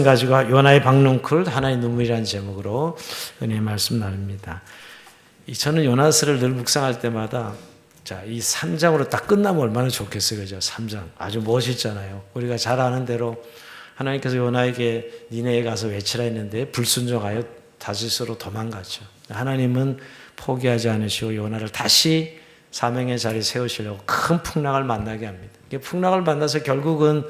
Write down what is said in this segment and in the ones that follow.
가지고 요나의 박넝쿨 하나의 눈물이라는 제목으로 은혜의 말씀 나눕니다. 저는 요나서를 늘 묵상할 때마다 이 3장으로 딱 끝나면 얼마나 좋겠어요. 그죠? 3장 아주 멋있잖아요. 우리가 잘 아는 대로 하나님께서 요나에게 니네에 가서 외치라 했는데 불순종하여 다시스로 도망갔죠. 하나님은 포기하지 않으시고 요나를 다시 사명의 자리에 세우시려고 큰 풍랑을 만나게 합니다. 풍랑을 만나서 결국은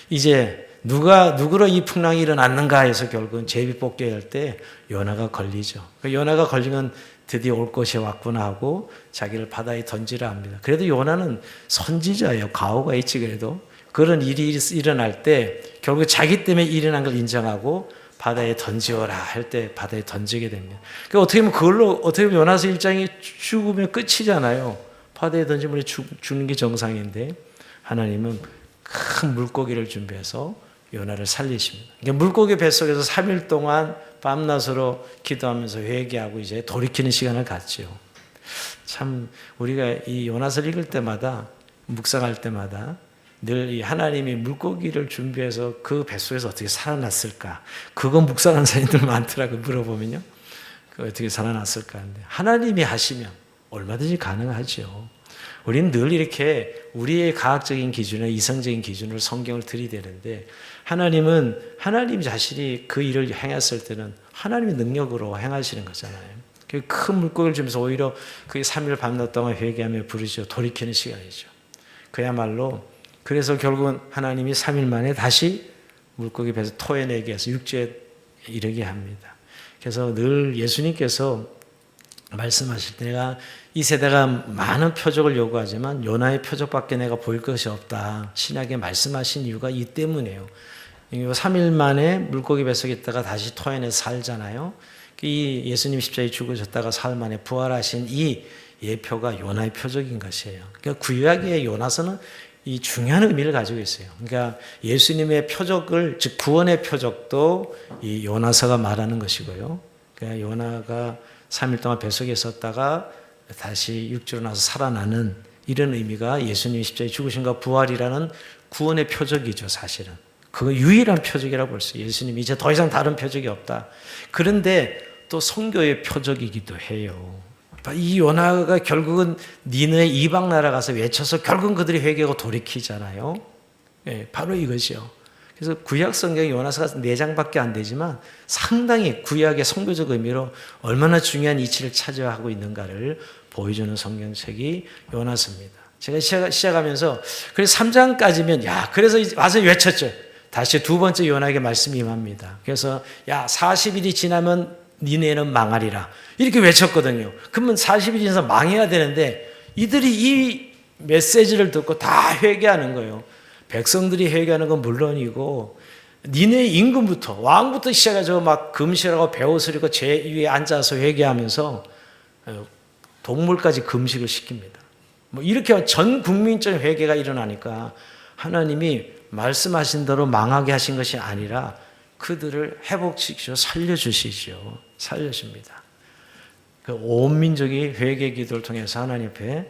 이제 누구로 이 풍랑이 일어났는가 해서 결국은 제비뽑기 할 때 요나가 걸리죠. 요나가 걸리면 드디어 올 것이 왔구나 하고 자기를 바다에 던지라 합니다. 그래도 요나는 선지자예요. 가오가 있지 그래도. 그런 일이 일어날 때 결국 자기 때문에 일어난 걸 인정하고 바다에 던지어라 할 때 바다에 던지게 됩니다. 그러니까 어떻게 보면 그걸로 어떻게 보면 요나서 1장이 죽으면 끝이잖아요. 바다에 던지면 죽는 게 정상인데 하나님은 큰 물고기를 준비해서 요나를 살리십니다. 그러니까 물고기 뱃속에서 3일 동안 밤낮으로 기도하면서 회개하고 이제 돌이키는 시간을 갖지요. 참 우리가 이 요나서를 읽을 때마다 묵상할 때마다 늘 이 하나님이 물고기를 준비해서 그 뱃속에서 어떻게 살아났을까? 그거 묵상하는 사람들 많더라고요. 물어보면요. 그 어떻게 살아났을까 하는데 하나님이 하시면 얼마든지 가능하죠. 우리는 늘 이렇게 우리의 과학적인 기준이나 이성적인 기준으로 성경을 들이대는데 하나님은 하나님 자신이 그 일을 행했을 때는 하나님의 능력으로 행하시는 거잖아요. 큰 물고기를 주면서 오히려 그 3일 밤낮 동안 회개하며 부르시고 돌이키는 시간이죠. 그야말로 그래서 결국은 하나님이 3일 만에 다시 물고기 배에서 토해내게 해서 육지에 이르게 합니다. 그래서 늘 예수님께서 말씀하실 때 내가 이 세대가 많은 표적을 요구하지만 요나의 표적밖에 내가 보일 것이 없다. 신약에 말씀하신 이유가 이 때문이에요. 3일 만에 물고기 뱃속에 있다가 다시 토해내서 살잖아요. 이 예수님 십자가에 죽으셨다가 사흘 만에 부활하신 이 예표가 요나의 표적인 것이에요. 그러니까 구약의 요나서는 이 중요한 의미를 가지고 있어요. 그러니까 예수님의 표적을 즉 구원의 표적도 이 요나서가 말하는 것이고요. 그러니까 요나가 3일 동안 뱃속에 있었다가 다시 육지로 나서 살아나는 이런 의미가 예수님이 십자가에 죽으신과 부활이라는 구원의 표적이죠. 사실은 그거 유일한 표적이라고 볼 수 있어요. 예수님이 이제 더 이상 다른 표적이 없다. 그런데 또 선교의 표적이기도 해요. 이 요나가 결국은 니느웨 이방 나라 가서 외쳐서 결국은 그들이 회개하고 돌이키잖아요. 네, 바로 이것이요. 그래서 구약 성경에 요나서가 4장밖에 안 되지만 상당히 구약의 선교적 의미로 얼마나 중요한 이치를 차지하고 있는가를 보여주는 성경책이 요나서입니다. 제가 시작하면서 그래서 3장까지면 그래서 와서 외쳤죠. 다시 두 번째 요나에게 말씀이 임합니다. 그래서 40일이 지나면 니네는 망하리라 이렇게 외쳤거든요. 그러면 40일이 지나서 망해야 되는데 이들이 이 메시지를 듣고 다 회개하는 거예요. 백성들이 회개하는 건 물론이고 니네 임금부터 왕부터 시작해서 막 금식하고 배옷을 입고 제 위에 앉아서 회개하면서 동물까지 금식을 시킵니다. 이렇게 전 국민적 회개가 일어나니까 하나님이 말씀하신 대로 망하게 하신 것이 아니라 그들을 회복시키시고 살려주시죠. 살려줍니다. 온 민족이 회개 기도를 통해서 하나님 앞에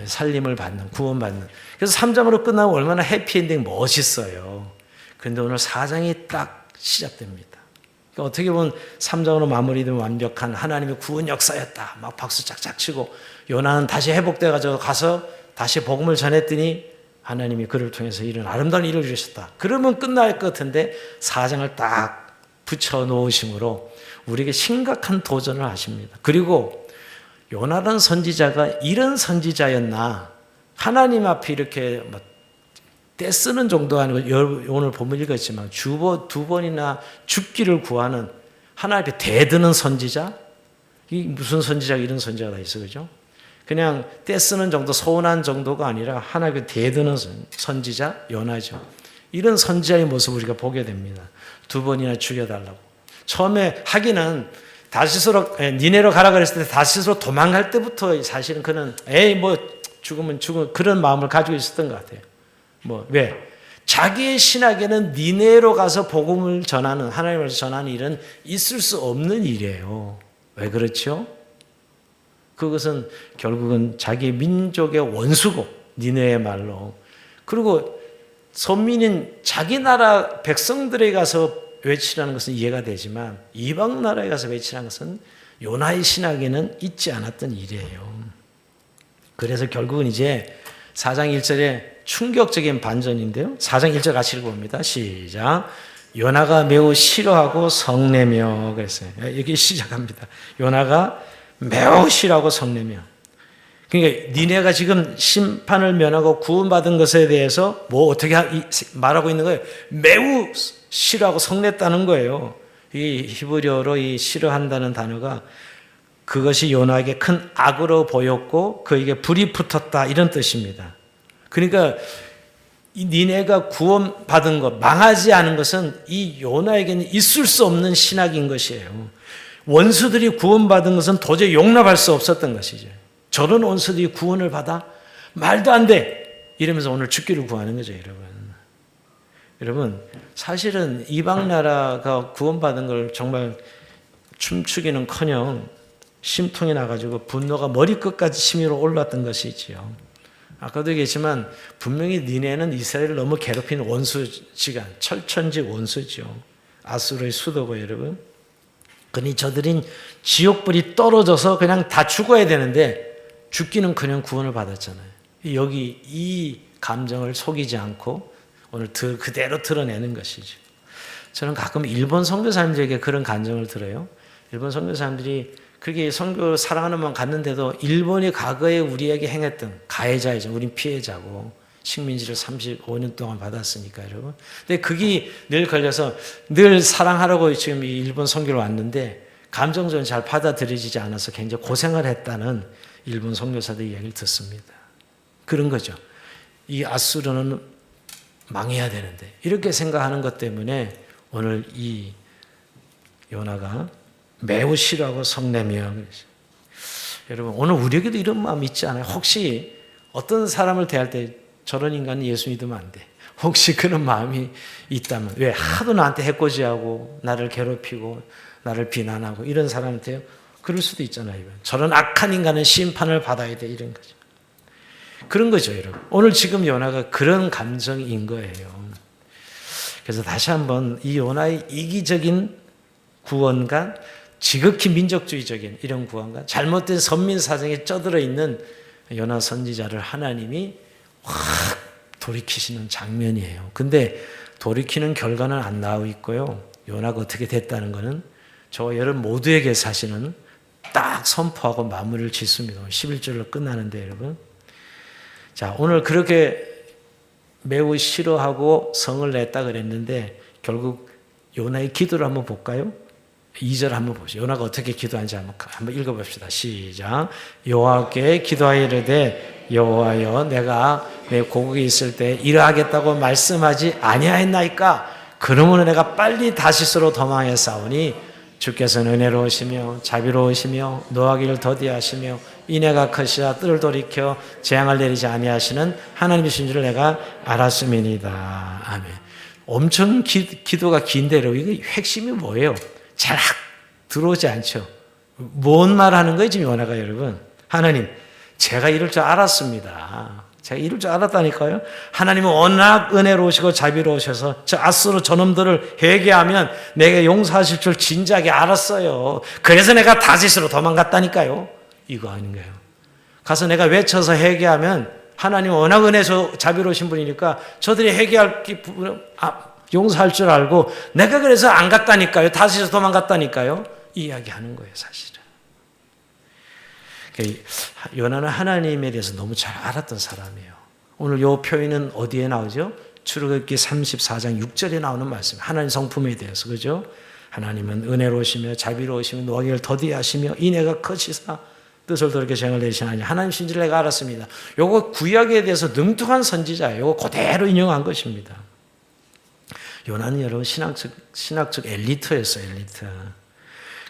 살림을 받는, 구원받는. 그래서 3장으로 끝나면 얼마나 해피엔딩 멋있어요. 그런데 오늘 4장이 딱 시작됩니다. 그러니까 어떻게 보면 3장으로 마무리된 완벽한 하나님의 구원 역사였다. 막 박수 짝짝 치고 요나는 다시 회복돼가지고 가서 다시 복음을 전했더니 하나님이 그를 통해서 이런 아름다운 일을 이루셨다. 그러면 끝날 것 같은데 4장을 딱 붙여놓으심으로 우리에게 심각한 도전을 하십니다. 그리고 요나라는 선지자가 이런 선지자였나 하나님 앞에 이렇게 떼쓰는 정도가 아니고 오늘 본문 읽었지만 두 번이나 죽기를 구하는 하나님 앞에 대드는 선지자? 이 무슨 선지자가 이런 선지자가 다 있어 그죠? 그냥 떼쓰는 정도 서운한 정도가 아니라 하나님께 대드는 선지자 요나죠. 이런 선지자의 모습을 우리가 보게 됩니다. 2번이나 죽여달라고. 처음에 하기는 다시스로 니네로 가라 그랬을 때 다시스로 도망갈 때부터 사실은 그는 죽으면 그런 마음을 가지고 있었던 것 같아요. 왜? 자기의 신학에는 니네로 가서 복음을 전하는 하나님을 전하는 일은 있을 수 없는 일이에요. 왜 그렇죠? 그것은 결국은 자기 민족의 원수고 니네의 말로. 그리고 선민인 자기 나라 백성들에 가서 외치라는 것은 이해가 되지만 이방 나라에 가서 외치라는 것은 요나의 신학에는 있지 않았던 일이에요. 그래서 결국은 이제 4장 1절에 충격적인 반전인데요. 4장 1절 같이 읽어봅니다. 시작. 요나가 매우 싫어하고 성내며 그랬어요. 여기 시작합니다. 요나가 매우 싫어하고 성내며. 그러니까 니네가 지금 심판을 면하고 구원받은 것에 대해서 뭐 어떻게 말하고 있는 거예요? 매우 싫어하고 성냈다는 거예요. 이 히브리어로 이 싫어한다는 단어가 그것이 요나에게 큰 악으로 보였고 그에게 불이 붙었다 이런 뜻입니다. 그러니까 니네가 구원받은 것, 망하지 않은 것은 이 요나에게는 있을 수 없는 신학인 것이에요. 원수들이 구원받은 것은 도저히 용납할 수 없었던 것이죠. 저런 원수들이 구원을 받아? 말도 안 돼! 이러면서 오늘 죽기를 구하는 거죠, 여러분. 여러분, 사실은 이방 나라가 구원받은 걸 정말 춤추기는커녕 심통이 나가지고 분노가 머리끝까지 치밀어 올랐던 것이지요. 아까도 얘기했지만 분명히 니네는 이스라엘을 너무 괴롭히는 원수지간, 철천지 원수죠. 아수르의 수도고 여러분. 그러니 저들은 지옥불이 떨어져서 그냥 다 죽어야 되는데 죽기는커녕 구원을 받았잖아요. 여기 이 감정을 속이지 않고 오늘 그대로 드러내는 것이죠. 저는 가끔 일본 선교사님들에게 그런 감정을 들어요. 일본 선교사님들이 그렇게 선교 사랑하는 마음 갔는데도 일본이 과거에 우리에게 행했던 가해자이죠. 우린 피해자고 식민지를 35년 동안 받았으니까 여러분. 근데 그게 늘 걸려서 늘 사랑하라고 지금 이 일본 선교를 왔는데 감정적으로 잘 받아들여지지 않아서 굉장히 고생을 했다는 일본 선교사들 이야기를 듣습니다. 그런 거죠. 이 아수르는 망해야 되는데 이렇게 생각하는 것 때문에 오늘 이 요나가 매우 싫어하고 성내며. 여러분 오늘 우리에게도 이런 마음이 있지 않아요? 혹시 어떤 사람을 대할 때 저런 인간은 예수 믿으면 안 돼. 혹시 그런 마음이 있다면 왜 하도 나한테 해코지하고 나를 괴롭히고 나를 비난하고 이런 사람한테요? 그럴 수도 있잖아요. 저런 악한 인간은 심판을 받아야 돼 이런 거죠. 그런 거죠 여러분. 오늘 지금 요나가 그런 감정인 거예요. 그래서 다시 한번 이 요나의 이기적인 구원과 지극히 민족주의적인 이런 구원과 잘못된 선민 사정에 쩌들어 있는 요나 선지자를 하나님이 확 돌이키시는 장면이에요. 근데 돌이키는 결과는 안 나오고 있고요. 요나가 어떻게 됐다는 것은 저와 여러분 모두에게 사실은 딱 선포하고 마무리를 짓습니다. 11절로 끝나는데 여러분. 자, 오늘 그렇게 매우 싫어하고 성을 냈다 그랬는데 결국 요나의 기도를 한번 볼까요? 2절 한번 보시죠. 요나가 어떻게 기도하는지 한번 읽어봅시다. 시작. 여호와께 기도하여 이르되 여호와여 내가 내 고국에 있을 때 이러하겠다고 말씀하지 아니하였나이까? 그러므로 내가 빨리 다시스로 도망해 싸우니 주께서는 은혜로우시며 자비로우시며 노하기를 더디하시며 인애가 크시사 뜰을 돌이켜 재앙을 내리지 아니하시는 하나님이신 줄을 내가 알았음이니이다. 아멘. 엄청 기도가 긴데요. 이게 핵심이 뭐예요? 잘 들어오지 않죠. 뭔 말 하는 거예요 지금 요나가 여러분? 하나님 제가 이럴 줄 알았습니다. 제가 이럴 줄 알았다니까요. 하나님은 워낙 은혜로우시고 자비로우셔서 저 아수르 저놈들을 회개하면 내가 용서하실 줄 진작에 알았어요. 그래서 내가 다시스로 도망갔다니까요. 이거 아닌가요? 가서 내가 외쳐서 회개하면 하나님은 워낙 은혜서 자비로우신 분이니까 저들이 회개할 용서할 줄 알고 내가 그래서 안 갔다니까요. 다시서 도망갔다니까요. 이야기하는 거예요 사실은. 요나는 하나님에 대해서 너무 잘 알았던 사람이에요. 오늘 이 표현은 어디에 나오죠? 출애굽기 34장 6절에 나오는 말씀. 하나님 성품에 대해서 그죠? 하나님은 은혜로우시며 자비로우시며 노하기를 더디하시며 인애가 크시사 뜻을 돌이켜 재앙을 내리시나니 하나님 신지를 내가 알았습니다. 요거 구약에 대해서 능통한 선지자예요. 요거 그대로 인용한 것입니다. 요나는 여러분 신학적 엘리트였어요. 엘리트.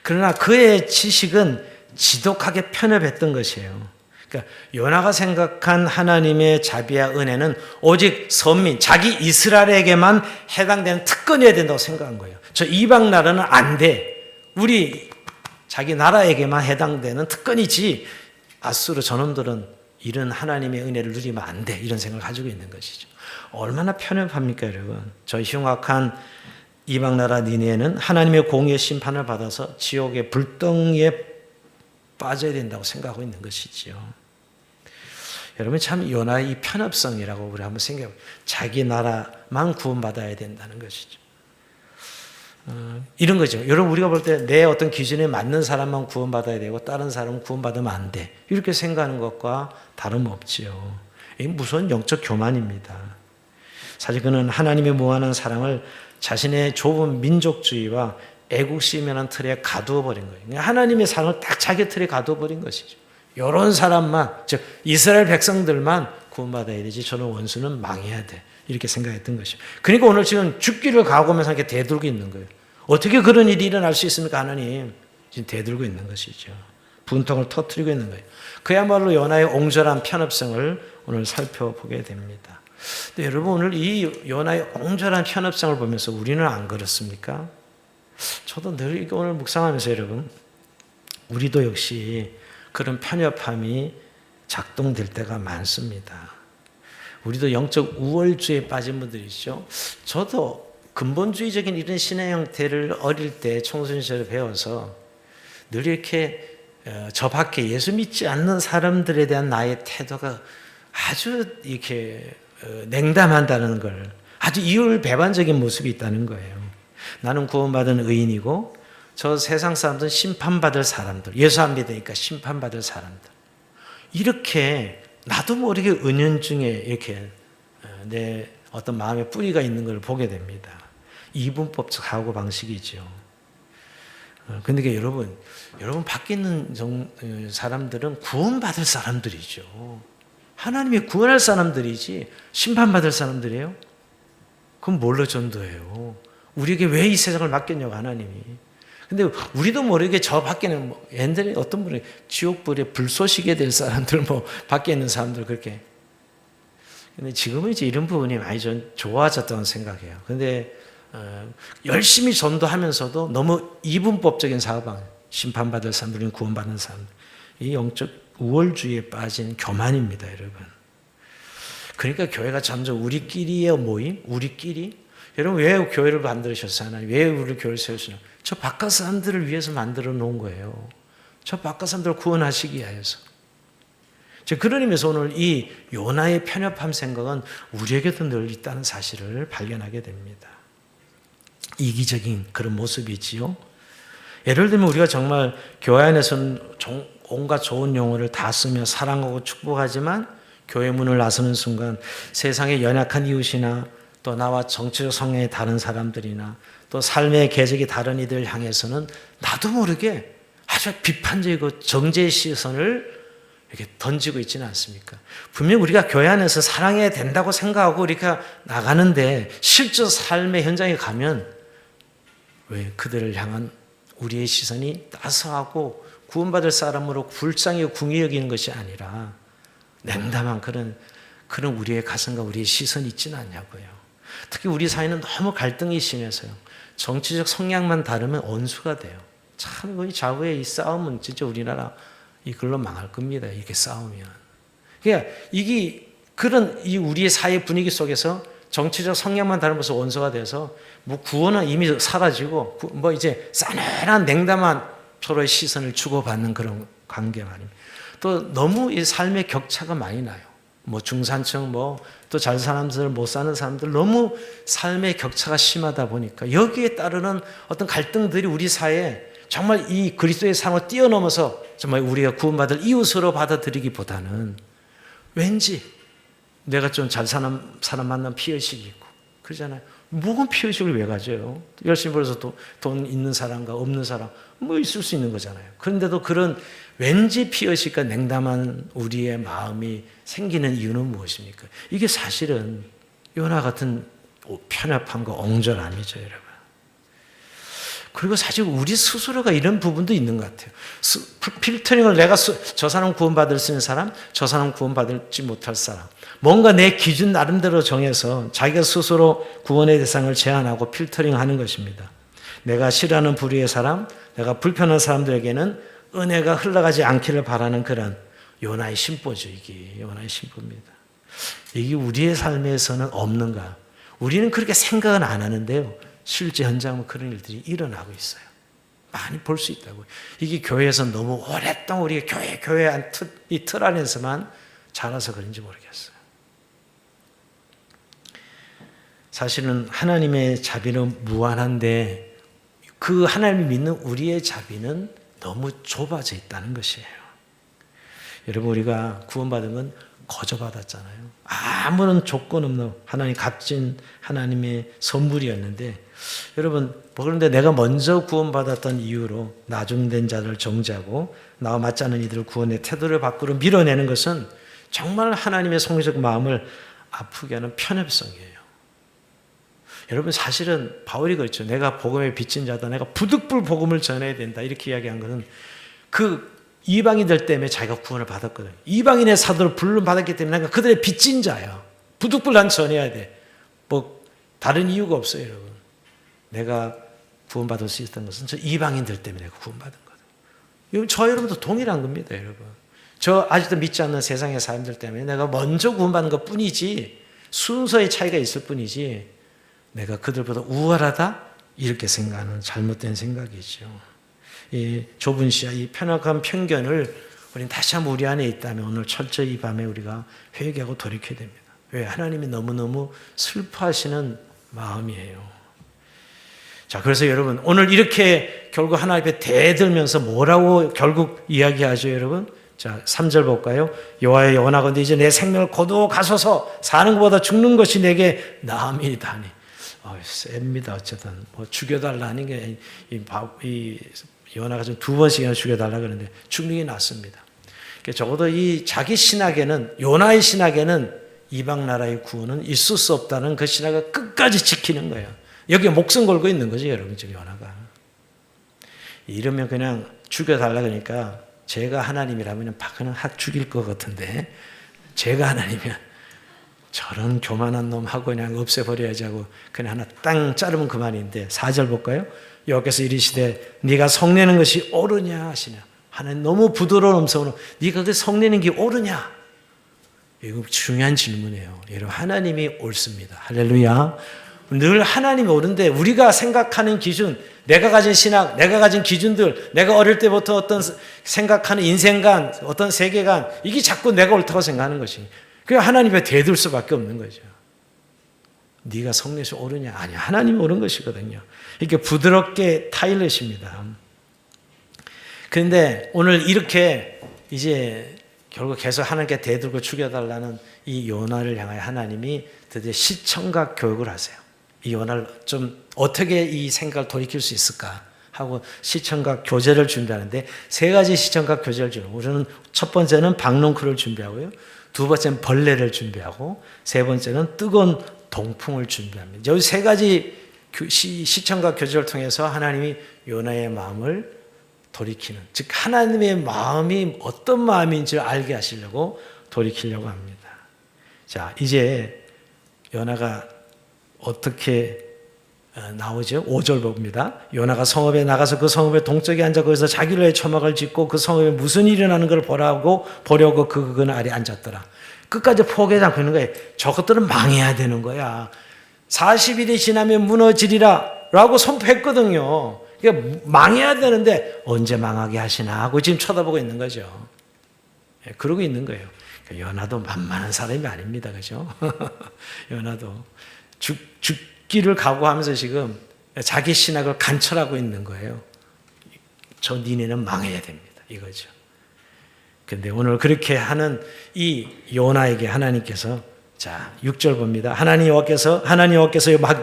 그러나 그의 지식은 지독하게 편협했던 것이에요. 그러니까 요나가 생각한 하나님의 자비와 은혜는 오직 선민, 자기 이스라엘에게만 해당되는 특권이어야 된다고 생각한 거예요. 저 이방 나라는 안 돼. 우리 자기 나라에게만 해당되는 특권이지 아수르 저놈들은 이런 하나님의 은혜를 누리면 안 돼. 이런 생각을 가지고 있는 것이죠. 얼마나 편협합니까 여러분. 저 흉악한 이방 나라 니네는 하나님의 공의의 심판을 받아서 지옥의 불덩이에 빠져야 된다고 생각하고 있는 것이지요. 여러분 참 요나의 이 편협성이라고 우리 한번 생각해 보세요. 자기 나라만 구원받아야 된다는 것이죠. 이런 거죠. 여러분 우리가 볼 때 내 어떤 기준에 맞는 사람만 구원받아야 되고 다른 사람은 구원받으면 안 돼. 이렇게 생각하는 것과 다름없지요. 이 무서운 영적 교만입니다. 사실 그는 하나님의 무한한 사랑을 자신의 좁은 민족주의와 애국심이라는 틀에 가두어 버린 거예요. 하나님의 사랑을 딱 자기 틀에 가두어 버린 것이죠. 이런 사람만, 즉 이스라엘 백성들만 구원받아야 되지 저는 원수는 망해야 돼. 이렇게 생각했던 것이죠. 그러니까 오늘 지금 죽기를 각오하면서 이렇게 대들고 있는 거예요. 어떻게 그런 일이 일어날 수 있습니까? 하나님 지금 대들고 있는 것이죠. 분통을 터뜨리고 있는 거예요. 그야말로 요나의 옹졸한 편협성을 오늘 살펴보게 됩니다. 근데 여러분 오늘 이 요나의 옹졸한 편협성을 보면서 우리는 안 그렇습니까? 저도 늘 이거 오늘 묵상하면서 여러분 우리도 역시 그런 편협함이 작동될 때가 많습니다. 우리도 영적 우월주의에 빠진 분들이죠. 저도 근본주의적인 이런 신의 형태를 어릴 때 청소년 시절에 배워서 늘 이렇게 저 밖에 예수 믿지 않는 사람들에 대한 나의 태도가 아주 이렇게 냉담한다는 걸, 아주 이율배반적인 모습이 있다는 거예요. 나는 구원받은 의인이고 저 세상 사람들은 심판받을 사람들, 예수 안 믿으니까 심판받을 사람들, 이렇게 나도 모르게 은연중에 이렇게 내 어떤 마음의 뿌리가 있는 걸 보게 됩니다. 이분법적 사고방식이죠. 그런데 여러분 밖에 있는 사람들은 구원받을 사람들이죠. 하나님이 구원할 사람들이지 심판받을 사람들이에요? 그럼 뭘로 전도해요? 우리에게 왜 이 세상을 맡겼냐고 하나님이. 근데 우리도 모르게 저 밖에는 옛날에 어떤 분이 지옥불에 불쏘시게 될 사람들, 밖에 있는 사람들 그렇게. 근데 지금은 이제 이런 부분이 많이 좀 좋아졌다고 생각해요. 근데 열심히 전도하면서도 너무 이분법적인 사고방, 심판받을 사람들은 구원받는 사람들, 이 영적 우월주의에 빠진 교만입니다, 여러분. 그러니까 교회가 점점 우리끼리의 모임, 우리끼리. 여러분 왜 교회를 만들으셨어요? 하나님 왜 우리 교회를 세우시나? 저 바깥 사람들을 위해서 만들어 놓은 거예요. 저 바깥 사람들을 구원하시기 위해서. 그런 의미에서 오늘 이 요나의 편협함 생각은 우리에게도 늘 있다는 사실을 발견하게 됩니다. 이기적인 그런 모습이지요. 예를 들면 우리가 정말 교회 안에서는 온갖 좋은 용어를 다 쓰며 사랑하고 축복하지만 교회 문을 나서는 순간 세상의 연약한 이웃이나 또 나와 정치적 성향이 다른 사람들이나 또 삶의 궤적이 다른 이들을 향해서는 나도 모르게 아주 비판적이고 정죄의 시선을 이렇게 던지고 있지는 않습니까? 분명 우리가 교회 안에서 사랑해야 된다고 생각하고 우리가 나가는데 실제 삶의 현장에 가면 왜 그들을 향한 우리의 시선이 따스하고 구원받을 사람으로 불쌍히 궁히 여기는 것이 아니라 냉담한 그런 우리의 가슴과 우리의 시선이 있지는 않냐고요. 특히 우리 사회는 너무 갈등이 심해서요. 정치적 성향만 다르면 원수가 돼요. 참 이 좌우의 이 싸움은 진짜 우리나라 이걸로 망할 겁니다. 이렇게 싸우면. 그러니까 그런 이 우리의 사회 분위기 속에서 정치적 성향만 다르면서 원수가 돼서 구원은 이미 사라지고 이제 싸늘한 냉담한 서로의 시선을 주고받는 그런 관계 말입니다. 또 너무 이 삶의 격차가 많이 나요. 중산층 또 잘 사는 사람들 못 사는 사람들 너무 삶의 격차가 심하다 보니까 여기에 따르는 어떤 갈등들이 우리 사회에 정말 이 그리스도의 삶을 뛰어넘어서 정말 우리가 구원받을 이웃으로 받아들이기보다는 왠지 내가 좀 잘 사는 사람 만나면 피의식이 있고 그러잖아요. 뭐가 피의식을 왜 가져요? 열심히 벌어서 돈 있는 사람과 없는 사람 있을 수 있는 거잖아요. 그런데도 그런 왠지 피의식과 냉담한 우리의 마음이 생기는 이유는 무엇입니까? 이게 사실은 요나 같은 편협함과 옹졸함이죠, 여러분. 그리고 사실 우리 스스로가 이런 부분도 있는 것 같아요. 필터링을 내가 저 사람 구원받을 수 있는 사람, 저 사람 구원받지 못할 사람. 뭔가 내 기준 나름대로 정해서 자기가 스스로 구원의 대상을 제한하고 필터링하는 것입니다. 내가 싫어하는 부류의 사람, 내가 불편한 사람들에게는 은혜가 흘러가지 않기를 바라는 그런 요나의 심보죠. 이게 요나의 심보입니다. 이게 우리의 삶에서는 없는가? 우리는 그렇게 생각은 안 하는데요. 실제 현장은 그런 일들이 일어나고 있어요. 많이 볼 수 있다고요. 이게 교회에서 너무 오랫동안 우리가 교회 이 틀 안에서만 자라서 그런지 모르겠어요. 사실은 하나님의 자비는 무한한데 그 하나님이 믿는 우리의 자비는 너무 좁아져 있다는 것이에요. 여러분, 우리가 구원받은 건 거저 받았잖아요. 아무런 조건 없는 하나님 값진 하나님의 선물이었는데, 여러분, 그런데 내가 먼저 구원받았던 이유로 나중된 자를 정죄하고 나와 맞지 않는 이들을 구원의 태도를 밖으로 밀어내는 것은 정말 하나님의 성리적 마음을 아프게 하는 편협성이에요. 여러분, 사실은 바울이 그렇죠. 내가 복음의 빚진 자다, 내가 부득불 복음을 전해야 된다, 이렇게 이야기한 것은 그 이방인들 때문에 자기가 구원을 받았거든요. 이방인의 사도를 불름 받았기 때문에 내가 그들의 빚진 자야. 부득불 난 전해야 돼. 뭐 다른 이유가 없어요, 여러분. 내가 구원받을 수 있었던 것은 저 이방인들 때문에 내가 구원받은 거예요. 저 여러분도 동일한 겁니다, 여러분. 저 아직도 믿지 않는 세상의 사람들 때문에 내가 먼저 구원받는 것 뿐이지, 순서의 차이가 있을 뿐이지 내가 그들보다 우월하다 이렇게 생각하는 잘못된 생각이죠. 이 좁은 시야, 이 편악한 편견을 우리는 다시 한번 우리 안에 있다면 오늘 철저히 이 밤에 우리가 회개하고 돌이켜야 됩니다. 왜? 하나님이 너무너무 슬퍼하시는 마음이에요. 자, 그래서 여러분, 오늘 이렇게 결국 하나님 앞에 대들면서 뭐라고 결국 이야기하죠, 여러분? 자, 3절 볼까요? 여호와여, 원하건대 이제 내 생명을 거두어 가소서. 사는 것보다 죽는 것이 내게 나음이다니. 셉니다. 어쨌든 뭐 죽여달라는 게 이 요나가 좀 2번씩이나 죽여달라 그러는데 죽는 게 낫습니다. 적어도 이 자기 신학에는, 요나의 신학에는 이방 나라의 구원은 있을 수 없다는 그 신학을 끝까지 지키는 거예요. 여기에 목숨 걸고 있는 거죠, 여러분. 지금 요나가 이러면 그냥 죽여달라 그러니까 제가 하나님이라면 그냥 확 죽일 것 같은데, 제가 하나님이면 저런 교만한 놈 하고 그냥 없애버려야지 하고 그냥 하나 땅 자르면 그만인데, 4절 볼까요? 여호와께서 이르시되 네가 성내는 것이 옳으냐 하시냐. 하나님 너무 부드러운 음성으로 네가 그 성내는 게 옳으냐. 이거 중요한 질문이에요. 여러분, 하나님이 옳습니다. 할렐루야. 늘 하나님이 옳은데 우리가 생각하는 기준, 내가 가진 신학, 내가 가진 기준들, 내가 어릴 때부터 어떤 생각하는 인생관, 어떤 세계관, 이게 자꾸 내가 옳다고 생각하는 것이, 그래서 하나님에 대들 수밖에 없는 거죠. 네가 성내시 옳으냐? 아니, 하나님이 옳은 것이거든요. 이렇게 부드럽게 타일렛입니다. 그런데 오늘 이렇게 이제 결국 계속 하나님께 대들고 죽여달라는 이 요나를 향하여 하나님이 드디어 시청각 교육을 하세요. 이 요나를 좀 어떻게 이 생각을 돌이킬 수 있을까 하고 시청각 교제를 준비하는데, 3가지 시청각 교제를 준비해요. 우리는 첫 번째는 박농쿨을 준비하고요, 2번째는 벌레를 준비하고, 3번째는 뜨거운 동풍을 준비합니다. 여기 3가지 시청각 교제를 통해서 하나님이 요나의 마음을 돌이키는, 즉 하나님의 마음이 어떤 마음인지 알게 하시려고 돌이키려고 합니다. 자, 이제 요나가 어떻게 나오죠? 5절 봅니다. 요나가 성읍에 나가서 그 성읍의 동쪽에 앉아 거기서 자기를 위해 초막을 짓고 그 성읍에 무슨 일이 일어나는 걸 보려고 그 그늘 아래 앉았더라. 끝까지 포기하지 않고 있는 거예요. 저것들은 망해야 되는 거야. 40일이 지나면 무너지리라 라고 선포했거든요. 그러니까 망해야 되는데 언제 망하게 하시나 하고 지금 쳐다보고 있는 거죠. 그러고 있는 거예요. 요나도 만만한 사람이 아닙니다. 그죠? 요나도 죽기를 각오하면서 지금 자기 신학을 관철하고 있는 거예요. 저 니네는 망해야 됩니다. 이거죠. 근데 오늘 그렇게 하는 이 요나에게 하나님께서, 자, 6절 봅니다. 하나님 여호와께서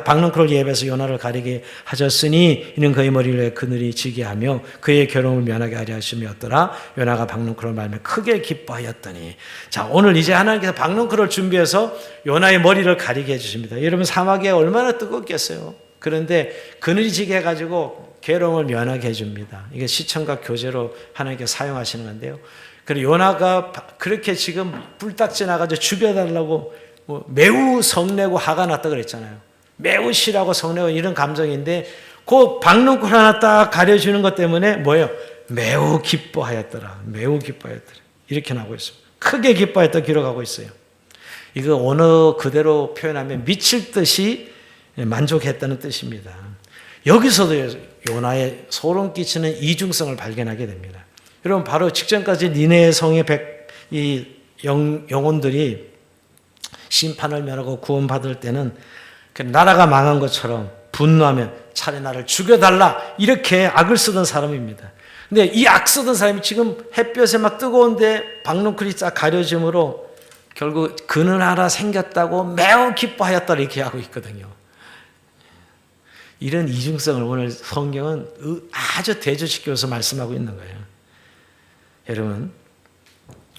박농쿨을 예배해서 요나를 가리게 하셨으니 이는 그의 머리를 그늘이 지게 하며 그의 괴로움을 면하게 하려 하심이었더라. 요나가 박농쿨을 말며 크게 기뻐하였더니. 자, 오늘 이제 하나님께서 박농쿨을 준비해서 요나의 머리를 가리게 해주십니다. 여러분, 사막에 얼마나 뜨겁겠어요. 그런데 그늘이 지게 해가지고 괴로움을 면하게 해줍니다. 이게 시청각 교제로 하나님께서 사용하시는 건데요. 그리고 요나가 그렇게 지금 불딱지 나가지고 죽여달라고 매우 성내고 화가 났다 그랬잖아요. 매우 싫어하고 성내고 이런 감정인데, 그 박농쿨 하나 딱 가려주는 것 때문에 뭐예요? 매우 기뻐하였더라. 매우 기뻐하였더라. 이렇게 나오고 있습니다. 크게 기뻐하였다 기록하고 있어요. 이거 언어 그대로 표현하면 미칠 듯이 만족했다는 뜻입니다. 여기서도 요나의 소름 끼치는 이중성을 발견하게 됩니다. 여러분 바로 직전까지 니네의 성의 이 영혼들이 심판을 면하고 구원받을 때는 그 나라가 망한 것처럼 분노하며 차라리 나를 죽여달라 이렇게 악을 쓰던 사람입니다. 근데 이 악 쓰던 사람이 지금 햇볕에 막 뜨거운데 박넝쿨이 쫙 가려짐으로 결국 그늘 하나 생겼다고 매우 기뻐하였다 이렇게 하고 있거든요. 이런 이중성을 오늘 성경은 아주 대조시켜서 말씀하고 있는 거예요. 여러분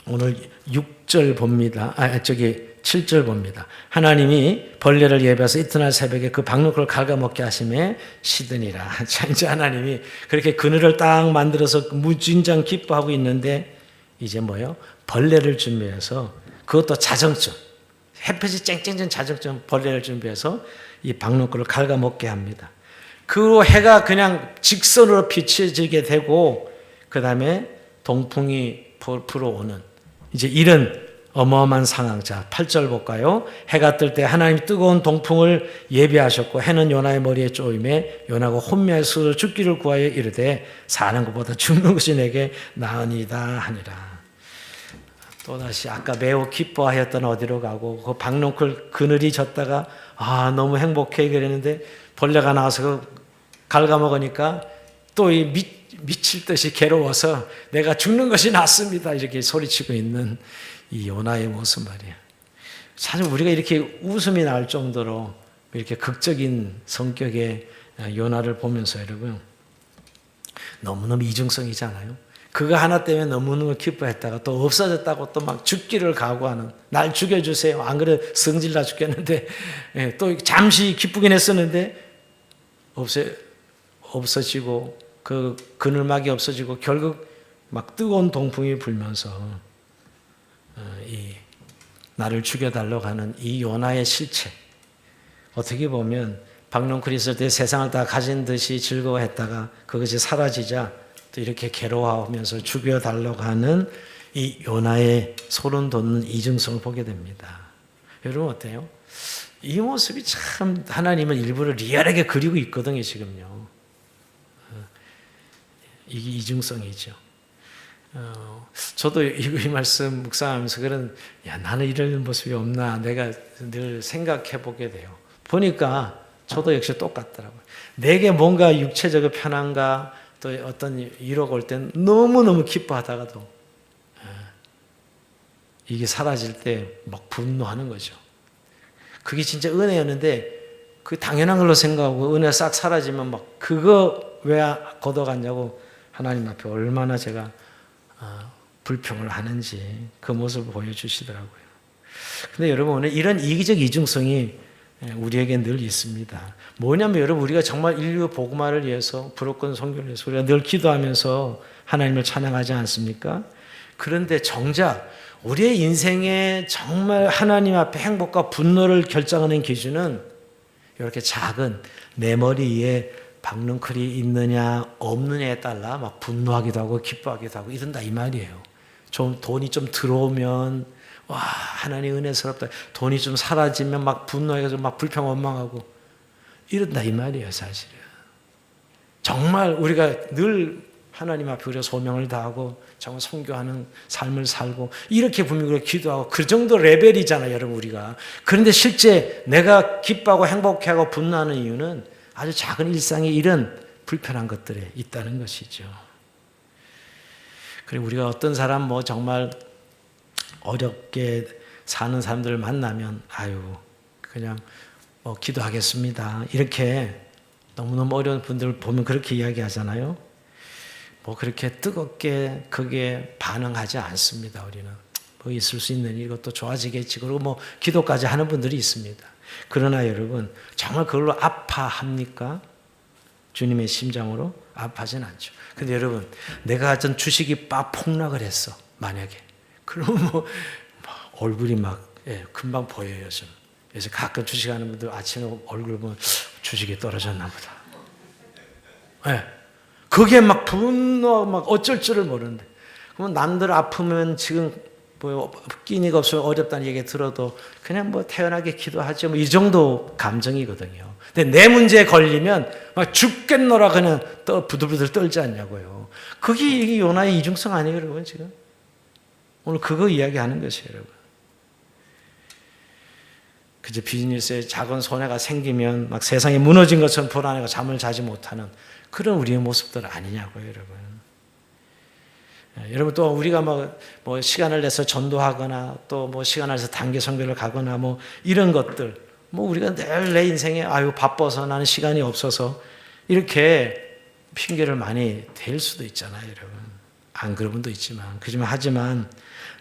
오늘 6절 봅니다. 7절 봅니다. 하나님이 벌레를 예비해서 이튿날 새벽에 그 박넝쿨을 갉아먹게 하심에 시드니라. 자, 이제 하나님이 그렇게 그늘을 딱 만들어서 무진장 기뻐하고 있는데 이제 뭐요? 벌레를 준비해서 그것도 자정쯤 햇볕이 쨍쨍쨍 자정쯤 벌레를 준비해서 이 박넝쿨을 갉아먹게 합니다. 그 해가 그냥 직선으로 비춰지게 되고 그 다음에 동풍이 불어오는 이제 이런 어마어마한 상황. 자, 8절 볼까요? 해가 뜰 때 하나님이 뜨거운 동풍을 예비하셨고 해는 요나의 머리에 쪼임에 요나가 혼미해서 죽기를 구하여 이르되 사는 것보다 죽는 것이 내게 나으니이다 하니라. 또다시 아까 매우 기뻐하였던 어디로 가고 그 박넝쿨 그늘이 졌다가 너무 행복해 그랬는데 벌레가 나와서 갉아먹으니까 또 미칠 듯이 괴로워서 내가 죽는 것이 낫습니다 이렇게 소리치고 있는 이 요나의 모습 말이에요. 사실 우리가 이렇게 웃음이 날 정도로 이렇게 극적인 성격의 요나를 보면서 여러분 너무너무 이중성이잖아요. 그거 하나 때문에 너무너무 기뻐했다가 또 없어졌다고 또 막 죽기를 각오하는 날 죽여주세요. 안 그래 성질나 죽겠는데 또 잠시 기쁘긴 했었는데 없어지고 그 그늘막이 없어지고 결국 막 뜨거운 동풍이 불면서 이 나를 죽여달라고 하는 이 요나의 실체 어떻게 보면 박넝쿨이 있을 때 세상을 다 가진 듯이 즐거워했다가 그것이 사라지자 또 이렇게 괴로워하면서 죽여달라고 하는 이 요나의 소름 돋는 이중성을 보게 됩니다. 여러분 어때요? 이 모습이 참 하나님은 일부러 리얼하게 그리고 있거든요 지금요. 이게 이중성이죠. 저도 이 말씀 묵상하면서 나는 이런 모습이 없나 내가 늘 생각해 보게 돼요. 보니까 저도 역시 똑같더라고요. 내게 뭔가 육체적인 편안과 또 어떤 위로가 올 때는 너무너무 기뻐하다가도 이게 사라질 때 막 분노하는 거죠. 그게 진짜 은혜였는데 그 당연한 걸로 생각하고 은혜 싹 사라지면 막 그거 왜 걷어갔냐고 하나님 앞에 얼마나 제가 불평을 하는지 그 모습을 보여주시더라고요. 근데 여러분 오늘 이런 이기적 이중성이 우리에게 늘 있습니다. 뭐냐면 여러분 우리가 정말 인류 복음화를 위해서 부르권 선교를 위해서 우리가 늘 기도하면서 하나님을 찬양하지 않습니까? 그런데 정작 우리의 인생에 정말 하나님 앞에 행복과 분노를 결정하는 기준은 이렇게 작은 내 머리 위에 박넝쿨이 있느냐 없느냐에 따라 막 분노하기도 하고 기뻐하기도 하고 이런다 이 말이에요. 좀 돈이 좀 들어오면 와 하나님 은혜스럽다. 돈이 좀 사라지면 막 분노해서 막 불평 원망하고 이런다 이 말이에요 사실은. 정말 우리가 늘 하나님 앞에 우리가 소명을 다하고 정말 선교하는 삶을 살고 이렇게 분명히 기도하고 그 정도 레벨이잖아요 여러분 우리가. 그런데 실제 내가 기뻐하고 행복해하고 분노하는 이유는 아주 작은 일상에 이런 불편한 것들에 있다는 것이죠. 그리고 우리가 어떤 사람 정말 어렵게 사는 사람들을 만나면 그냥 기도하겠습니다 이렇게 너무너무 어려운 분들을 보면 그렇게 이야기하잖아요. 그렇게 뜨겁게 그게 반응하지 않습니다. 우리는 있을 수 있는 일, 이것도 좋아지겠지. 그리고 기도까지 하는 분들이 있습니다. 그러나 여러분 정말 그걸로 아파합니까? 주님의 심장으로 아파하진 않죠. 근데 여러분 내가 가진 주식이 폭락을 했어 만약에 그러면 얼굴이 금방 보여요 좀. 그래서 가끔 주식하는 분들 아침에 얼굴 보면 주식이 떨어졌나 보다. 그게 분노하고 어쩔 줄을 모르는데 그러면 남들 아프면 지금 끼니가 없어서 어렵다는 얘기 들어도 그냥 태연하게 기도하죠 이 정도 감정이거든요. 근데 내 문제에 걸리면 막 죽겠노라 그냥 부들부들 떨지 않냐고요. 그게 이게 요나의 이중성 아니에요, 여러분 지금? 오늘 그거 이야기하는 것이에요, 여러분. 그저 비즈니스에 작은 손해가 생기면 막 세상이 무너진 것처럼 불안해가 잠을 자지 못하는 그런 우리의 모습들 아니냐고요, 여러분. 여러분 또 우리가 뭐 시간을 내서 전도하거나 또 뭐 시간을 내서 단기 선교를 가거나 뭐 이런 것들 뭐 우리가 늘 내 인생에 아유 바빠서 나는 시간이 없어서 이렇게 핑계를 많이 댈 수도 있잖아요, 여러분. 안 그런 분도 있지만 하지만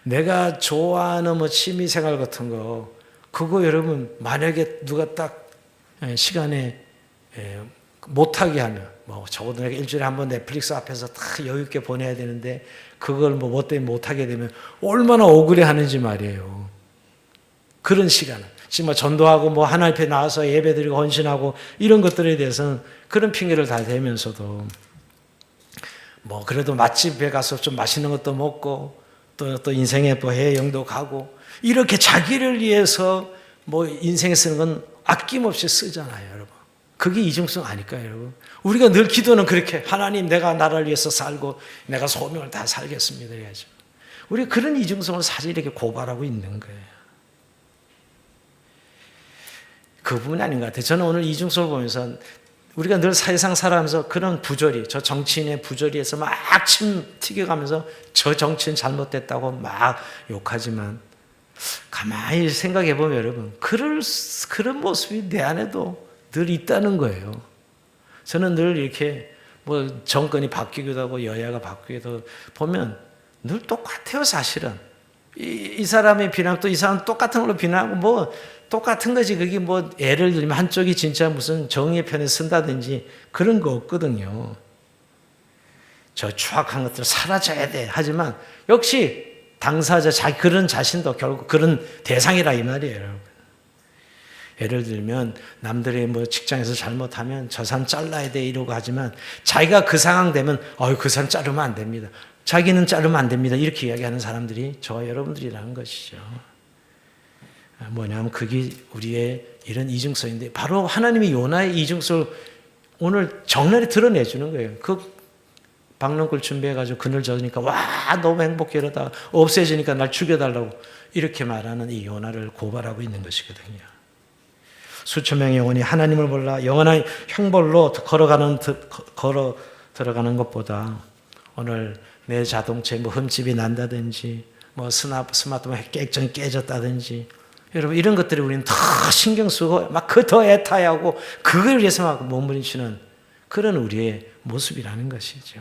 내가 좋아하는 뭐 취미 생활 같은 거 그거 여러분 만약에 누가 딱 시간에 못하게 하면 뭐 적어도 내가 일주일에 한 번 넷플릭스 앞에서 다 여유 있게 보내야 되는데 그걸 뭐 때문에 못하게 되면 얼마나 억울해하는지 말이에요. 그런 시간을 지금 전도하고 뭐 하나님 앞에 나와서 예배드리고 헌신하고 이런 것들에 대해서는 그런 핑계를 다 대면서도 뭐 그래도 맛집에 가서 좀 맛있는 것도 먹고 또 인생에 뭐 해외여행도 가고 이렇게 자기를 위해서 뭐 인생에 쓰는 건 아낌없이 쓰잖아요, 여러분. 그게 이중성 아닐까요, 여러분? 우리가 늘 기도는 그렇게 하나님 내가 나를 위해서 살고 내가 소명을 다 살겠습니다 해야죠. 우리 그런 이중성을 사실 이렇게 고발하고 있는 거예요. 그 부분이 아닌 것 같아요. 저는 오늘 이중성을 보면서 우리가 늘 사회상 살아가면서 그런 부조리, 저 정치인의 부조리에서 막 침 튀겨가면서 저 정치인 잘못됐다고 막 욕하지만 가만히 생각해 보면 여러분 그런 모습이 내 안에도 늘 있다는 거예요. 저는 늘 이렇게 뭐 정권이 바뀌기도 하고 여야가 바뀌기도 보면 늘 똑같아요, 사실은. 이 사람의 비난 또 이 사람 똑같은 걸로 비난하고 뭐 똑같은 거지. 그게 뭐 예를 들면 한쪽이 진짜 무슨 정의의 편에 쓴다든지 그런 거 없거든요. 저 추악한 것들 사라져야 돼. 하지만 역시 당사자 그런 자신도 결국 그런 대상이라 이 말이에요, 여러분. 예를 들면 남들이 뭐 직장에서 잘못하면 저 사람 잘라야 돼 이러고 하지만 자기가 그 상황 되면 그 사람 자르면 안 됩니다. 자기는 자르면 안 됩니다. 이렇게 이야기하는 사람들이 저와 여러분들이라는 것이죠. 뭐냐면 그게 우리의 이런 이중성인데 바로 하나님이 요나의 이중성을 오늘 정렬히 드러내주는 거예요. 그 박농굴 준비해가지고 그늘 져으니까 와 너무 행복해 이러다가 없애지니까 날 죽여달라고 이렇게 말하는 이 요나를 고발하고 있는 것이거든요. 수천 명의 영혼이 하나님을 몰라 영원한 형벌로 걸어 들어가는 것보다 오늘 내 자동차에 뭐 흠집이 난다든지 뭐 스마트폰 깨끗이 깨졌다든지 여러분 이런 것들이 우리는 더 신경 쓰고 막 그 더 애타하고 그걸 위해서 막 몸부림치는 그런 우리의 모습이라는 것이죠.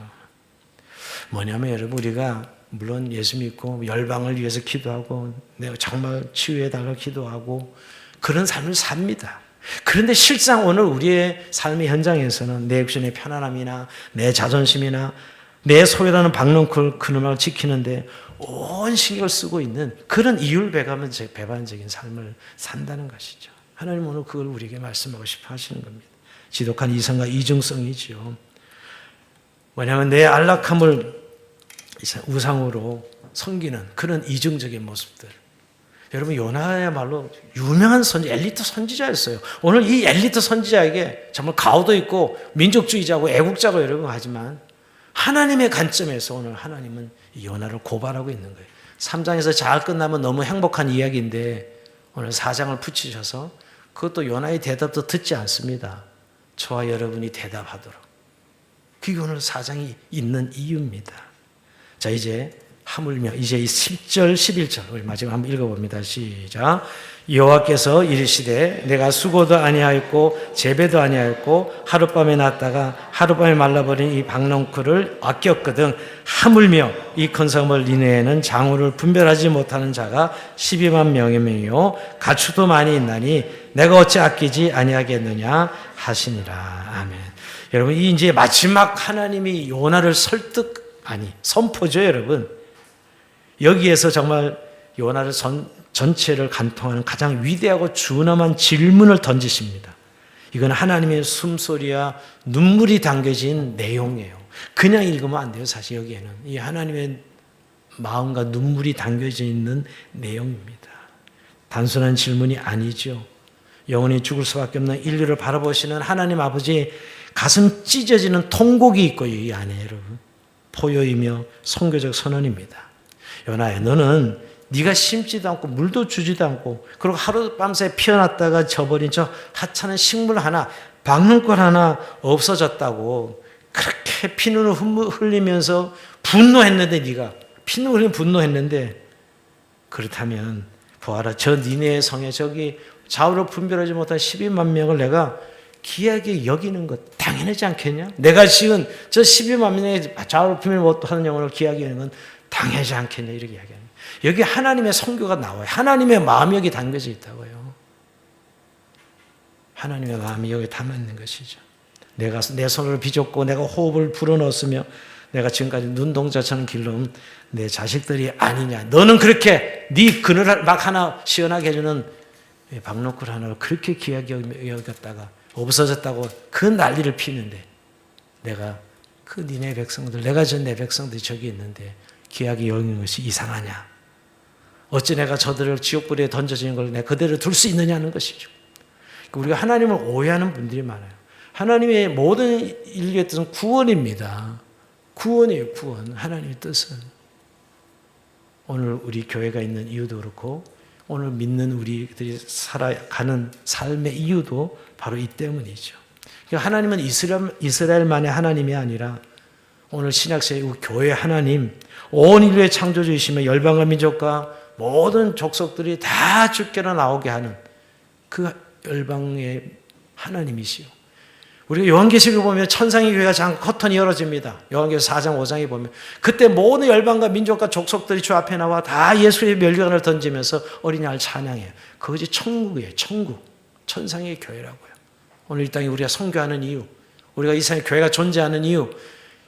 뭐냐면 여러분 우리가 물론 예수 믿고 열방을 위해서 기도하고 내가 정말 치유해달라고 기도하고 그런 삶을 삽니다. 그런데 실상 오늘 우리의 삶의 현장에서는 내 육신의 편안함이나 내 자존심이나 내 소유라는 박농쿨 그놈을 지키는데 온 신경을 쓰고 있는 그런 이율배반적인 삶을 산다는 것이죠. 하나님 오늘 그걸 우리에게 말씀하고 싶어 하시는 겁니다. 지독한 이성과 이중성이죠. 뭐냐면 내 안락함을 우상으로 섬기는 그런 이중적인 모습들. 여러분 요나야말로 유명한 엘리트 선지자였어요. 오늘 이 엘리트 선지자에게 정말 가오도 있고 민족주의자고 애국자고 여러분 하지만 하나님의 관점에서 오늘 하나님은 이 요나를 고발하고 있는 거예요. 3장에서 잘 끝나면 너무 행복한 이야기인데 오늘 4장을 붙이셔서 그것도 요나의 대답도 듣지 않습니다. 저와 여러분이 대답하도록. 그게 오늘 4장이 있는 이유입니다. 자 이제 하물며 이제 이 10절 11절 우리 마지막 한번 읽어봅니다. 시작. 여호와께서 이르시되 내가 수고도 아니하였고 재배도 아니하였고 하룻밤에 났다가 하룻밤에 말라버린 이 박농쿨을 아꼈거든 하물며 이 큰 성읍을 니네에는 장우를 분별하지 못하는 자가 12만 명이요 가축도 많이 있나니 내가 어찌 아끼지 아니하겠느냐 하시니라. 아멘. 여러분 이 이제 마지막 하나님이 요나를 선포죠, 여러분. 여기에서 정말 요나를 전체를 관통하는 가장 위대하고 준엄한 질문을 던지십니다. 이건 하나님의 숨소리와 눈물이 담겨진 내용이에요. 그냥 읽으면 안 돼요. 사실 여기에는 이 하나님의 마음과 눈물이 담겨져 있는 내용입니다. 단순한 질문이 아니죠. 영원히 죽을 수밖에 없는 인류를 바라보시는 하나님 아버지 가슴 찢어지는 통곡이 있고 이 안에 여러분 포효이며 선교적 선언입니다. 요나야 너는 네가 심지도 않고 물도 주지도 않고 그리고 하룻밤새 피어났다가 져버린 저 하찮은 식물 하나 박능골 하나 없어졌다고 그렇게 피눈을 흘리면서 분노했는데 네가 피눈을 흘리면 분노했는데 그렇다면 보아라 저 니네의 성에 저기 좌우로 분별하지 못한 12만 명을 내가 귀하게 여기는 것 당연하지 않겠냐? 내가 지은 저 12만 명의 좌우로 분별 못하는 영혼을 귀하게 여기는 건 당연하지 않겠냐? 이렇게 이야기합니다. 여기 하나님의 선교가 나와요. 하나님의 마음이 여기 담겨져 있다고요. 하나님의 마음이 여기 담아 있는 것이죠. 내가 내 손으로 빚었고 내가 호흡을 불어넣었으며 내가 지금까지 눈동자처럼 길러온 내 자식들이 아니냐. 너는 그렇게 네 그늘 막 하나 시원하게 해주는 박노쿨 하나를 그렇게 귀하게 여겼다가 없어졌다고 그 난리를 피는데 내가 그 니네 백성들 내가 전 내 백성들이 저기 있는데 귀하게 여기는 것이 이상하냐. 어찌 내가 저들을 지옥불에 던져지는 걸 내가 그대로 둘 수 있느냐는 것이죠. 우리가 하나님을 오해하는 분들이 많아요. 하나님의 모든 인류의 뜻은 구원입니다. 구원이에요, 구원. 하나님의 뜻은. 오늘 우리 교회가 있는 이유도 그렇고 오늘 믿는 우리들이 살아가는 삶의 이유도 바로 이 때문이죠. 하나님은 이스라엘만의 하나님이 아니라 오늘 신약세계 교회 하나님, 온 인류의 창조주이시며 열방과 민족과 모든 족속들이 다 주께로 나오게 하는 그 열방의 하나님이시요. 우리가 요한계시록을 보면 천상의 교회가 잠깐 커튼이 열어집니다. 요한계시록 4장 5장에 보면 그때 모든 열방과 민족과 족속들이 주 앞에 나와 다 예수의 멸류관을 던지면서 어린 양을 찬양해요. 그것이 천국이에요. 천국. 천상의 교회라고요. 오늘 이 땅에 우리가 선교하는 이유, 우리가 이 세상에 교회가 존재하는 이유,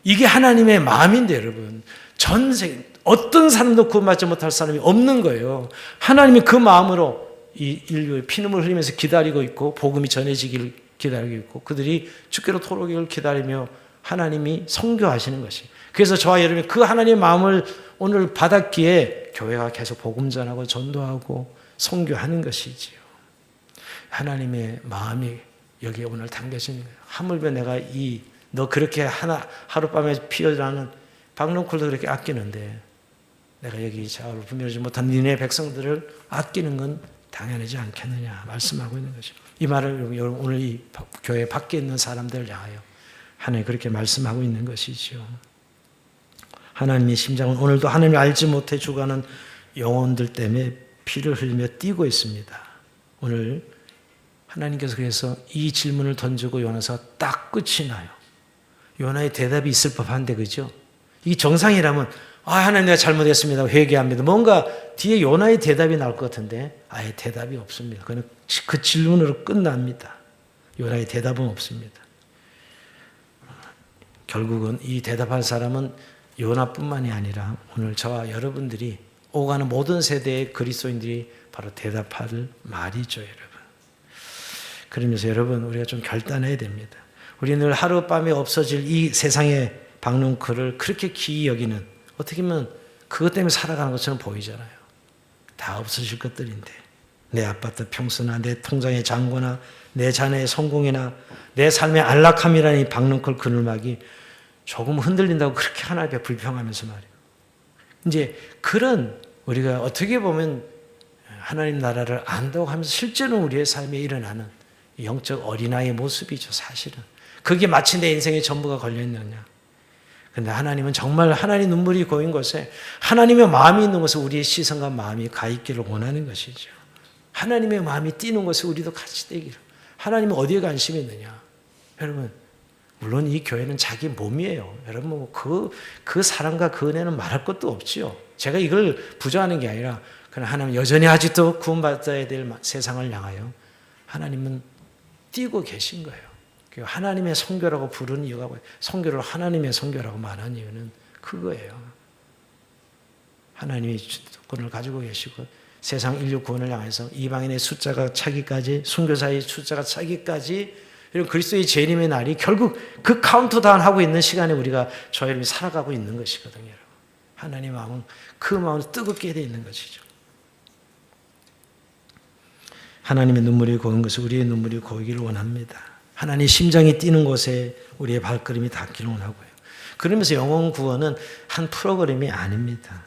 이게 하나님의 마음인데 여러분 전생 어떤 사람도 구원받지 못할 사람이 없는 거예요. 하나님이 그 마음으로 이 인류의 피눈물 흘리면서 기다리고 있고 복음이 전해지기를 기다리고 있고 그들이 주께로 돌아오기를 기다리며 하나님이 선교하시는 것이. 그래서 저와 여러분이 그 하나님의 마음을 오늘 받았기에 교회가 계속 복음 전하고 전도하고 선교하는 것이지요. 하나님의 마음이 여기에 오늘 담겨지는 거예요. 하물며 내가 너 그렇게 하룻밤에 피어나는 박농쿨도 그렇게 아끼는데 내가 여기 좌우를 분별하지 못한 니네 백성들을 아끼는 건 당연하지 않겠느냐 말씀하고 있는 거죠. 이 말을 오늘 이 교회 밖에 있는 사람들을 향하여 하나님 그렇게 말씀하고 있는 것이죠. 하나님의 심장은 오늘도 하나님을 알지 못해 죽어가는 영혼들 때문에 피를 흘리며 뛰고 있습니다. 오늘 하나님께서 그래서 이 질문을 던지고 요나서 딱 끝이 나요. 요나의 대답이 있을 법한데 그죠? 이 정상이라면 하나님 내가 잘못했습니다. 회개합니다. 뭔가 뒤에 요나의 대답이 나올 것 같은데 아예 대답이 없습니다. 그는 그 질문으로 끝납니다. 요나의 대답은 없습니다. 결국은 이 대답할 사람은 요나뿐만이 아니라 오늘 저와 여러분들이 오가는 모든 세대의 그리스도인들이 바로 대답할 말이죠, 여러분. 그러면서 여러분 우리가 좀 결단해야 됩니다. 우리는 늘 하룻밤에 없어질 이 세상의 박농쿨을 그렇게 귀히 여기는 어떻게 보면 그것 때문에 살아가는 것처럼 보이잖아요. 다 없어질 것들인데 내 아파트 평수나 내 통장의 잔고나 내 자녀의 성공이나 내 삶의 안락함이라는 이 박농쿨 그늘막이 조금 흔들린다고 그렇게 하나님 앞에 불평하면서 말이에요. 이제 그런 우리가 어떻게 보면 하나님 나라를 안다고 하면서 실제로 우리의 삶에 일어나는 영적 어린아이의 모습이죠, 사실은. 그게 마치 내 인생의 전부가 걸려있느냐. 그런데 하나님은 정말 하나님 눈물이 고인 곳에 하나님의 마음이 있는 곳에 우리의 시선과 마음이 가 있기를 원하는 것이죠. 하나님의 마음이 뛰는 곳에 우리도 같이 뛰기를. 하나님은 어디에 관심이 있느냐. 여러분 물론 이 교회는 자기 몸이에요. 여러분 그 사랑과 그 은혜는 말할 것도 없지요. 제가 이걸 부정하는 게 아니라 그러나 하나님 여전히 아직도 구원받아야 될 세상을 향하여 하나님은 뛰고 계신 거예요. 하나님의 선교라고 부르는 이유가 뭐예요? 선교를 하나님의 선교라고 말하는 이유는 그거예요. 하나님이 주권을 가지고 계시고 세상 인류 구원을 향해서 이방인의 숫자가 차기까지 선교사의 숫자가 차기까지 이런 그리스도의 재림의 날이 결국 그 카운트다운 하고 있는 시간에 우리가 저 여러분이 살아가고 있는 것이거든요. 여러분. 하나님의 마음은 그 마음을 뜨겁게 되어 있는 것이죠. 하나님의 눈물이 고인 것을 우리의 눈물이 고이기를 원합니다. 하나님의 심장이 뛰는 곳에 우리의 발걸음이 닿기를 원하고요. 그러면서 영혼 구원은 한 프로그램이 아닙니다.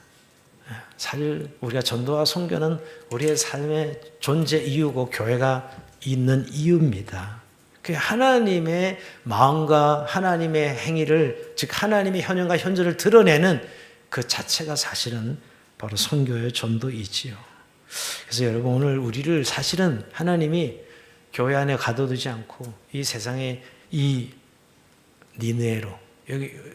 사실 우리가 전도와 선교는 우리의 삶의 존재 이유고 교회가 있는 이유입니다. 그 하나님의 마음과 하나님의 행위를, 즉 하나님의 현현과 현재를 드러내는 그 자체가 사실은 바로 선교의 전도이지요. 그래서 여러분, 오늘 우리를 사실은 하나님이 교회 안에 가둬두지 않고 이 세상에 이 니네로,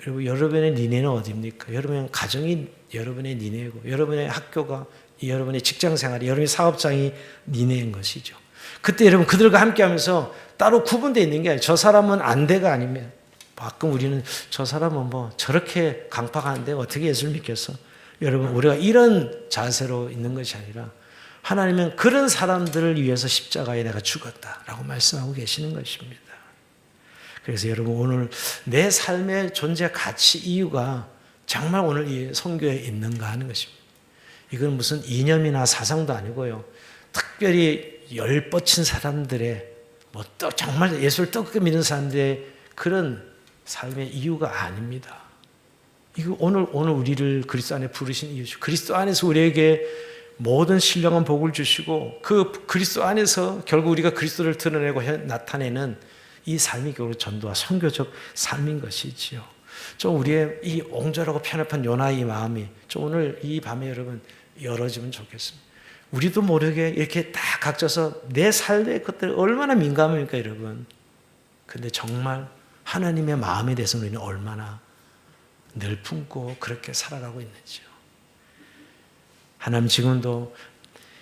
여러분의 니네는 어디입니까? 여러분의 가정이 여러분의 니네고, 여러분의 학교가, 여러분의 직장 생활이, 여러분의 사업장이 니네인 것이죠. 그때 여러분 그들과 함께 하면서 따로 구분되어 있는 게 아니에요. 저 사람은 안 돼가 아니면, 가끔 우리는 저 사람은 뭐 저렇게 강팍한데 어떻게 예수를 믿겠어? 여러분, 우리가 이런 자세로 있는 것이 아니라 하나님은 그런 사람들을 위해서 십자가에 내가 죽었다라고 말씀하고 계시는 것입니다. 그래서 여러분, 오늘 내 삶의 존재 가치 이유가 정말 오늘 이 선교에 있는가 하는 것입니다. 이건 무슨 이념이나 사상도 아니고요. 특별히 열뻗친 사람들의, 뭐 또 정말 예수를 뜨겁게 믿는 사람들의 그런 삶의 이유가 아닙니다. 이거 오늘 우리를 그리스도 안에 부르신 이유죠. 그리스도 안에서 우리에게 모든 신령한 복을 주시고 그 그리스도 안에서 결국 우리가 그리스도를 드러내고 나타내는 이 삶이 결국 전도와 선교적 삶인 것이지요. 좀 우리의 이 옹졸하고 편협한 요나의 마음이 좀 오늘 이 밤에 여러분 열어지면 좋겠습니다. 우리도 모르게 이렇게 딱 각져서 내 삶의 것들 얼마나 민감합니까, 여러분? 근데 정말 하나님의 마음에 대해서 우리는 얼마나 늘 품고 그렇게 살아가고 있는지요. 하나님 지금도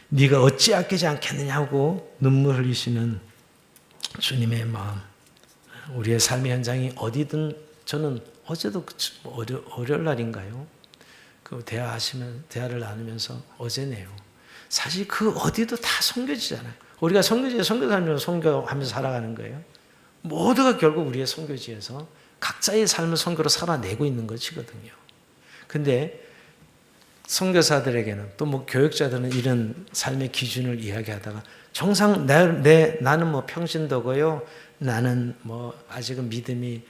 네가 어찌 아끼지 않겠느냐고 눈물 흘리시는 주님의 마음, 우리의 삶의 현장이 어디든, 저는 어제도 월요일 날인가요? 그 대화를 나누면서 어제네요. 사실 그 어디도 다 선교지잖아요. 우리가 선교지에 선교사님으로 선교하면서 살아가는 거예요. 모두가 결국 우리의 선교지에서 각자의 삶을 선교로 살아내고 있는 것이거든요. 근데 선교사들에게는 또 뭐 교육자들은 이런 삶의 기준을 이야기하다가 정상 나는 뭐 평신도고요. 나는 뭐 아직은 믿음이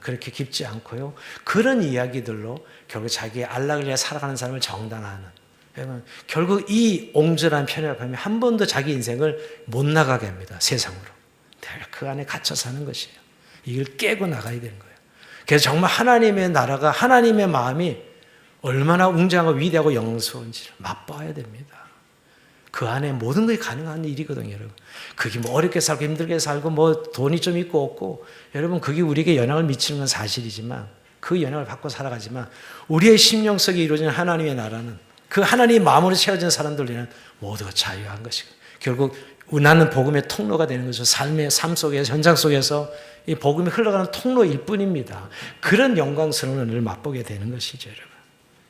그렇게 깊지 않고요. 그런 이야기들로 결국 자기의 안락을 위해 살아가는 삶을 정당화하는. 결국 이 옹졸한 편협함이 한 번도 자기 인생을 못 나가게 합니다. 세상으로. 그 안에 갇혀 사는 것이에요. 이걸 깨고 나가야 되는 거예요. 그래서 정말 하나님의 나라가, 하나님의 마음이 얼마나 웅장하고 위대하고 영스러운지를 맛봐야 됩니다. 그 안에 모든 것이 가능한 일이거든요, 여러분. 그게 뭐 어렵게 살고 힘들게 살고 뭐 돈이 좀 있고 없고, 여러분 그게 우리에게 영향을 미치는 건 사실이지만, 그 영향을 받고 살아가지만 우리의 심령 속에 이루어지는 하나님의 나라는, 그 하나님의 마음으로 채워진 사람들에는 모두가 자유한 것이고, 결국 나는 복음의 통로가 되는 것이죠. 삶 속에서, 현장 속에서 이 복음이 흘러가는 통로일 뿐입니다. 그런 영광스러운 은혜를 맛보게 되는 것이죠, 여러분.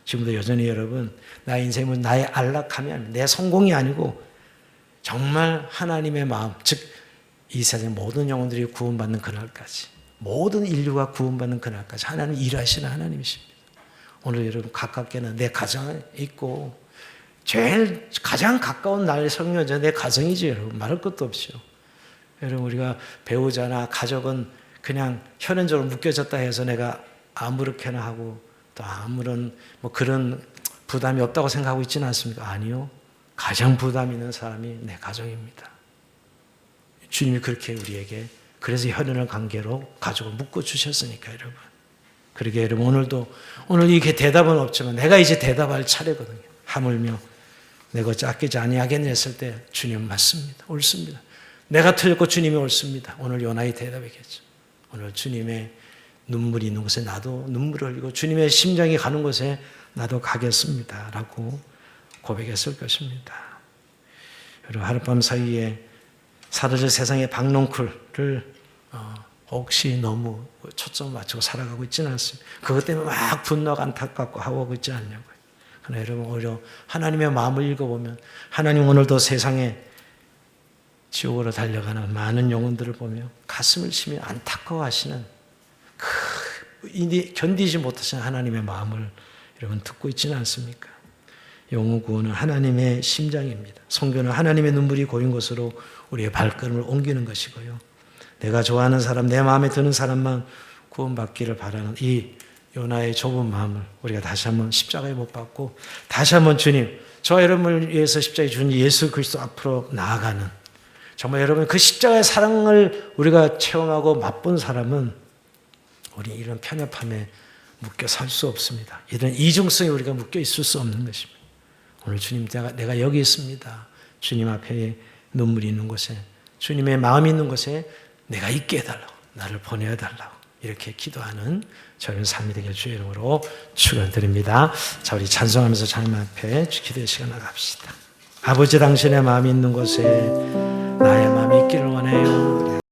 지금도 여전히 여러분, 나의 인생은 나의 안락함이 아니고 내 성공이 아니고 정말 하나님의 마음, 즉 이 세상 모든 영혼들이 구원받는 그날까지, 모든 인류가 구원받는 그날까지 하나님 일하시는 하나님이십니다. 오늘 여러분 가깝게는 내 가정에 있고, 제일 가장 가까운 나의 성녀자 내 가정이지, 여러분. 말할 것도 없죠. 여러분, 우리가 배우자나 가족은 그냥 혈연적으로 묶여졌다 해서 내가 아무렇게나 하고 또 아무런 뭐 그런 부담이 없다고 생각하고 있지는 않습니까? 아니요. 가장 부담 있는 사람이 내 가정입니다. 주님이 그렇게 우리에게, 그래서 혈연의 관계로 가족을 묶어주셨으니까, 여러분. 그러게 여러분, 오늘 이게 대답은 없지만 내가 이제 대답할 차례거든요. 하물며 내가 어찌 아끼지 아니하겠냐 했을 때 주님 맞습니다. 옳습니다. 내가 틀렸고 주님이 옳습니다. 오늘 요나의 대답이겠죠. 오늘 주님의 눈물이 있는 곳에 나도 눈물을 흘리고 주님의 심장이 가는 곳에 나도 가겠습니다. 라고 고백했을 것입니다. 여러분, 하룻밤 사이에 사라질 세상의 박넝쿨을 혹시 너무 초점 맞추고 살아가고 있지는 않습니다. 그것 때문에 막 분노가 안타깝고 하고 있지 않냐고요. 그러나 여러분, 오히려 하나님의 마음을 읽어보면 하나님 오늘도 세상에 지옥으로 달려가는 많은 영혼들을 보며 가슴을 치며 안타까워하시는 견디지 못하시는 하나님의 마음을 여러분 듣고 있지는 않습니까? 영혼 구원은 하나님의 심장입니다. 선교는 하나님의 눈물이 고인 곳으로 우리의 발걸음을 옮기는 것이고요. 내가 좋아하는 사람, 내 마음에 드는 사람만 구원받기를 바라는 이 요나의 좁은 마음을 우리가 다시 한번 십자가에 못 박고 다시 한번 주님, 저와 여러분을 위해서 십자가에 주신 예수 그리스도 앞으로 나아가는, 정말 여러분 그 십자가의 사랑을 우리가 체험하고 맛본 사람은 우리 이런 편협함에 묶여 살 수 없습니다. 이런 이중성에 우리가 묶여 있을 수 없는 것입니다. 오늘 주님, 내가 여기 있습니다. 주님 앞에 눈물이 있는 곳에, 주님의 마음이 있는 곳에 내가 있게 해달라고, 나를 보내어 달라고 이렇게 기도하는 저희는 삶이 되길 주의 이름으로 축원드립니다. 자, 우리 찬송하면서 주님 앞에 기도의 시간 나갑시다. 아버지, 당신의 마음이 있는 곳에 나의 마음이 있기를 원해요.